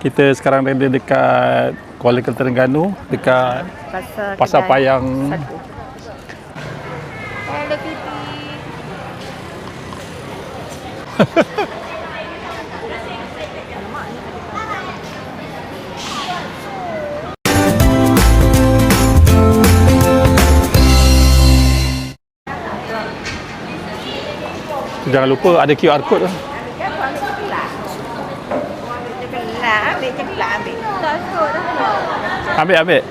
Kita sekarang ada dekat Kuala Terengganu, dekat Pasar Payang. Hello Kitty. Jangan lupa ada QR code tu. Ambil.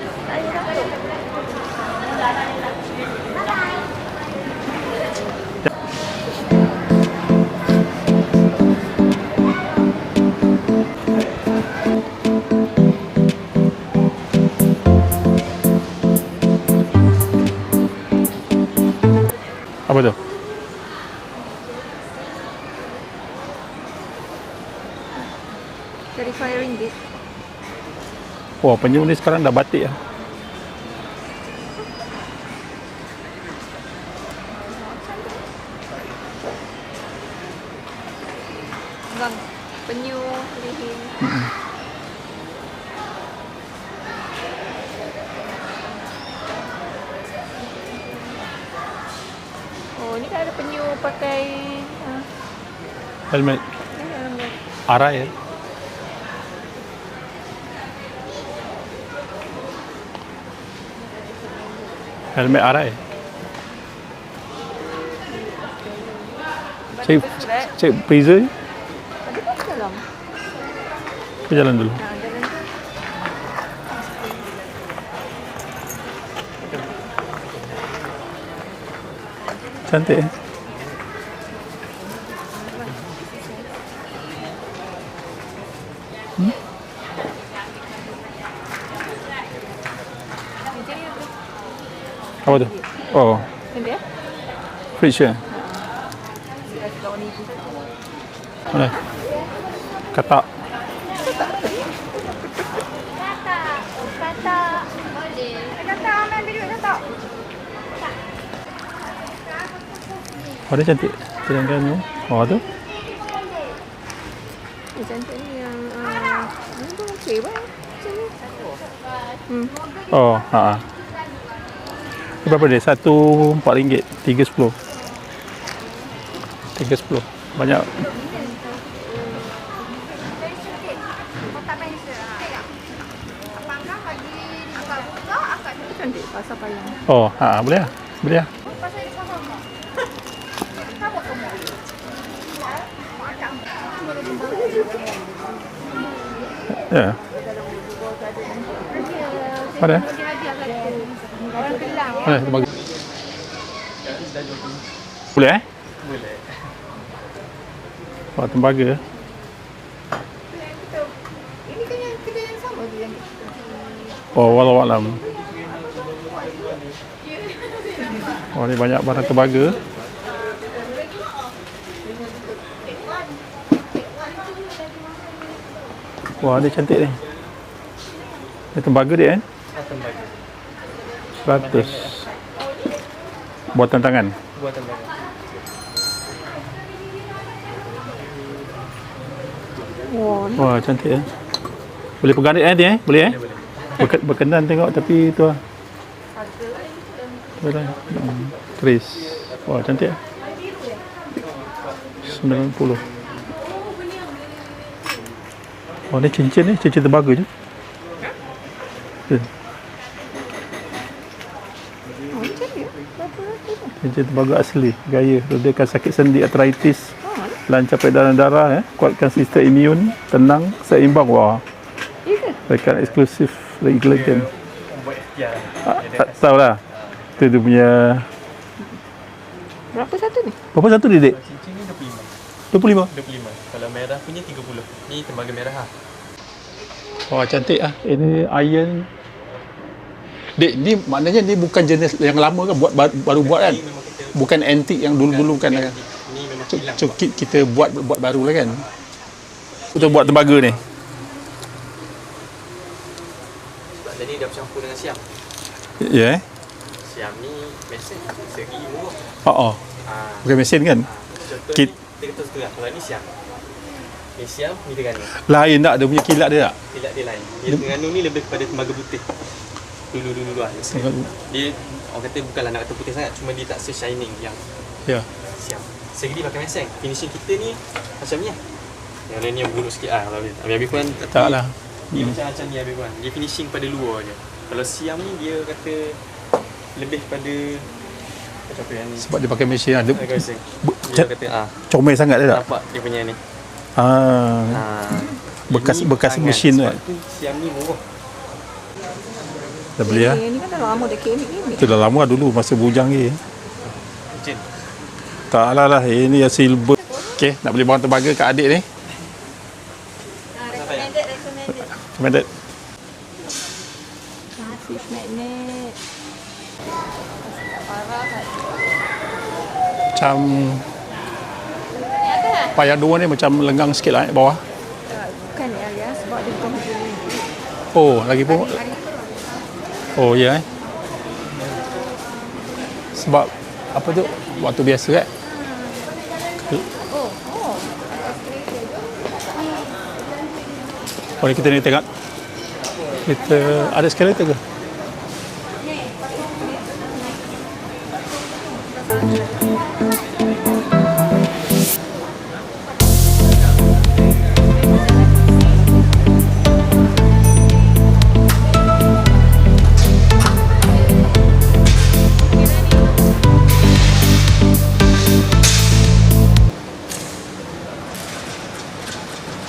Apa tu? RM35. Wah, penyu ni sekarang dah batik lah. Bang, penyu leher. Oh, ni kan ada penyu pakai Helmet. helmet. Arai ya. Helmet arai. Cek freezer. Ada kat dalam. Kita jalan dulu. Jalan tu. Cantik eh? Apa tu? Oh, Ini dia. fridge ya? Mana? Katak. Oh, dia cantik. Terengganu. Oh, tu. Cantik ni yang ni pun okey bang. Oh, haa. Ni berapa dia? RM1.4, RM3.10. RM3.10. Banyak. Cantik Pasar Payang. Oh, haa, boleh lah. Boleh lah. Ya. Mana? Mana tembaga? Boleh eh? Boleh. Wah, tembaga. Ini kan yang kedai yang sama tu yang Oh, wallahualam. Oh, ni banyak barang tembaga. Wah, dia cantik ni. Ni tembaga dia kan? Tembaga. 100. Buatan tangan. Buat tembaga. Wah, cantik eh. Boleh pegang dia dia eh? Boleh eh? Berkenan tengok tapi tu lah. Keris. Wah, cantik eh. 90. Oh, ni cincin tembaga je. Cincin tembaga asli, gaya redakan sakit sendi, artritis, lancar peredaran darah, kuatkan sistem imun, tenang, seimbang. Wah, rekan eksklusif dari Glenden. Buat ikhtiar. Tak tahulah. Itu dia punya. berapa satu ni? Berapa satu dia, Dek? Cincin ni 25. 25? 25. Kalau merah punya 30. Ni tembaga merah lah. Wah, cantik ah. Ini iron. Dek, ni maknanya ni bukan jenis yang lama kan, baru buat kan? Ni memang kita Bukan antik yang dulu-dulu kan. Ni memang hilang. Kita buat baru lah kan. Kita buat tembaga ni. Sebab tadi dah bercampur dengan siam. Ya eh? Siam ni mesin segi murah. Oh. Bukan mesin kan? Contoh Kit- ni kita kata setengah. Kalau ni siam. Ni siam, ni Terengganu. Lain tak? Dia punya kilat dia tak? Kilat dia lain. Dia Terengganu ni lebih kepada tembaga putih. Dulu lah. Dia orang kata bukanlah nak kata putih sangat, cuma dia tak se-shining yang Ya. siam. Segini pakai meseng. Finishing kita ni macam ni lah. Yang lain ni yang buruk sikit lah. Habis pun Tak lah. dia macam ni habis pun. Dia finishing pada luar je. Kalau siam ni dia kata lebih pada macam apa yang ni. Sebab dia pakai mesin lah. Dia, Pakai meseng. Dia kata comel sangat dia tak? nampak dia punya ni. Bekas Ini mesin tu. sebab tu siam ni murah. Dah beli lah. Yang ni kan dah lama dah kenik ni. Itu dah lama lah dulu masa bujang ni. Encik. Tak lah. Ini yang silver. Okay, nak beli barang tembaga kat adik ni. Recommended. Fish magnet. Parah kan. Macam payah dua ni macam lenggang sikit lah bawah. Bukan ya, sebab dia bukan macam ni. Oh, lagi pun. Oh, ya Sebab apa tu? Waktu biasa kan? Oh, ni kita ni tengok. Kita ada eskalator ke?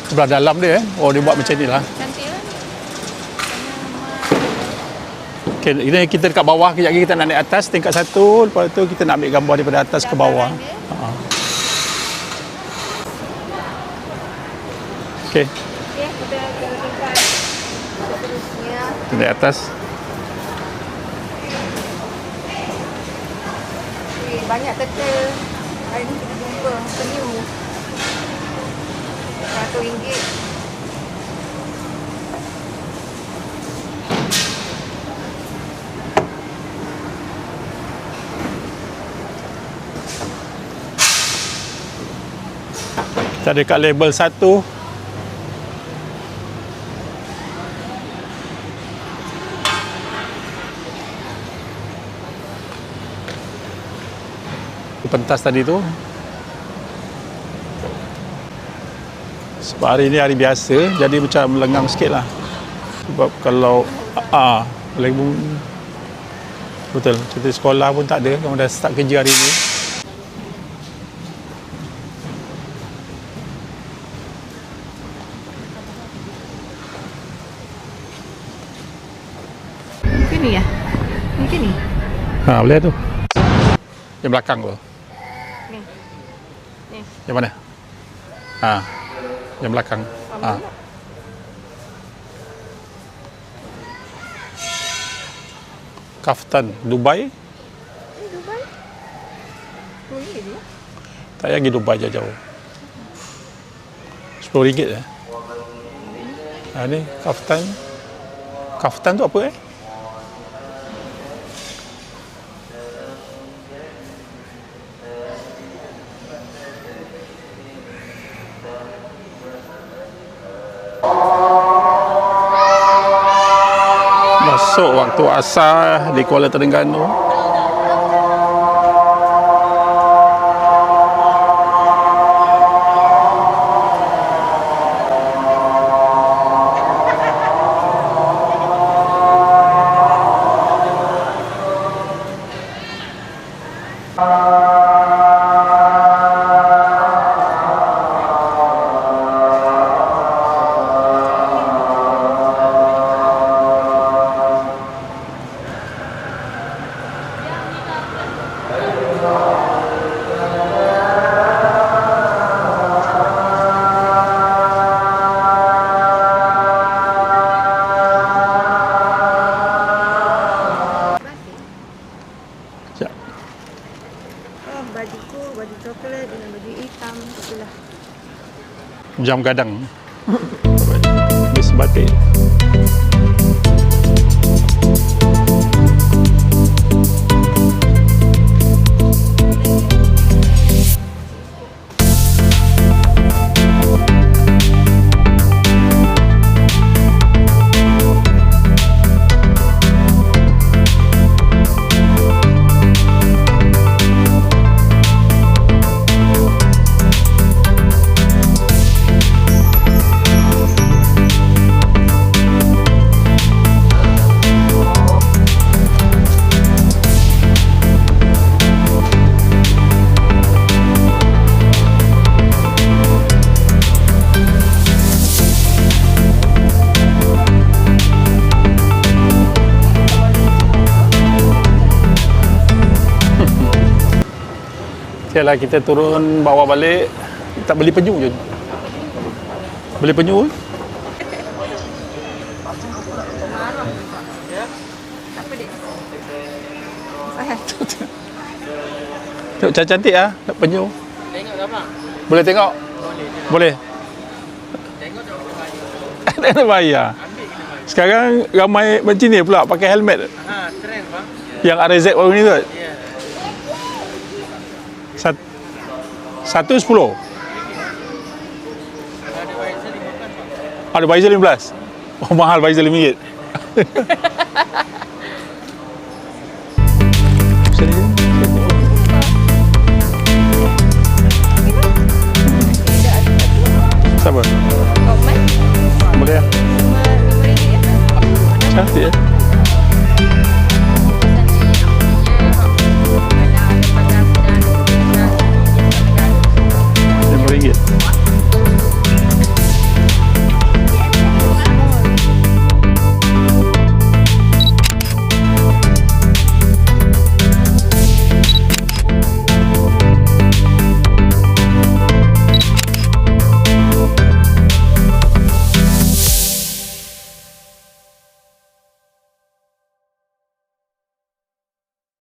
Sebelah dalam dia Oh, dia buat macam ni lah. Cantik lah. Okay, ini kita dekat bawah. Kejap lagi kita nak naik atas tingkat 1. Lepas tu kita nak ambil gambar daripada atas ke bawah. Okay, Okey, kita ke tingkat seterusnya. kita naik atas. Banyak turtle. Hari ni kita jumpa penyu. RM100. Kita ada kat level 1. Pentas tadi tu. Sebab hari ni hari biasa, jadi macam lengang sikit lah. Sebab kalau boleh pun betul, kita sekolah pun tak ada. Kamu dah start kerja hari ni. Mungkin ni ya? Mungkin ni? Boleh tu. Yang belakang tu. Ni. Ni. Yang mana? Yang belakang. Kaftan Dubai. Dubai? Oh, ni dia. Tak payah pergi Dubai jauh-jauh. RM10 ni kaftan. Kaftan tu apa Masuk waktu asar di Kuala Terengganu. Baju coklat dengan baju hitam. Itulah. Jam gadang. Bis batik. Okay lah, kita turun bawa balik. Tak beli penyu je. Beli penyu ke? Apa dia? Faham. Tengok cantik ah, nak penyu. Tengok tak bang? Boleh tengok? Boleh. Tengok tak Tak kena bayar. Sekarang ramai macam ni pula pakai helmet. Ha, trend bang. Yang RZ baru ni tu. Ya. Satu 10. Ada Wiser 15 bang. Ada Visor 15. Oh mahal Visor RM5.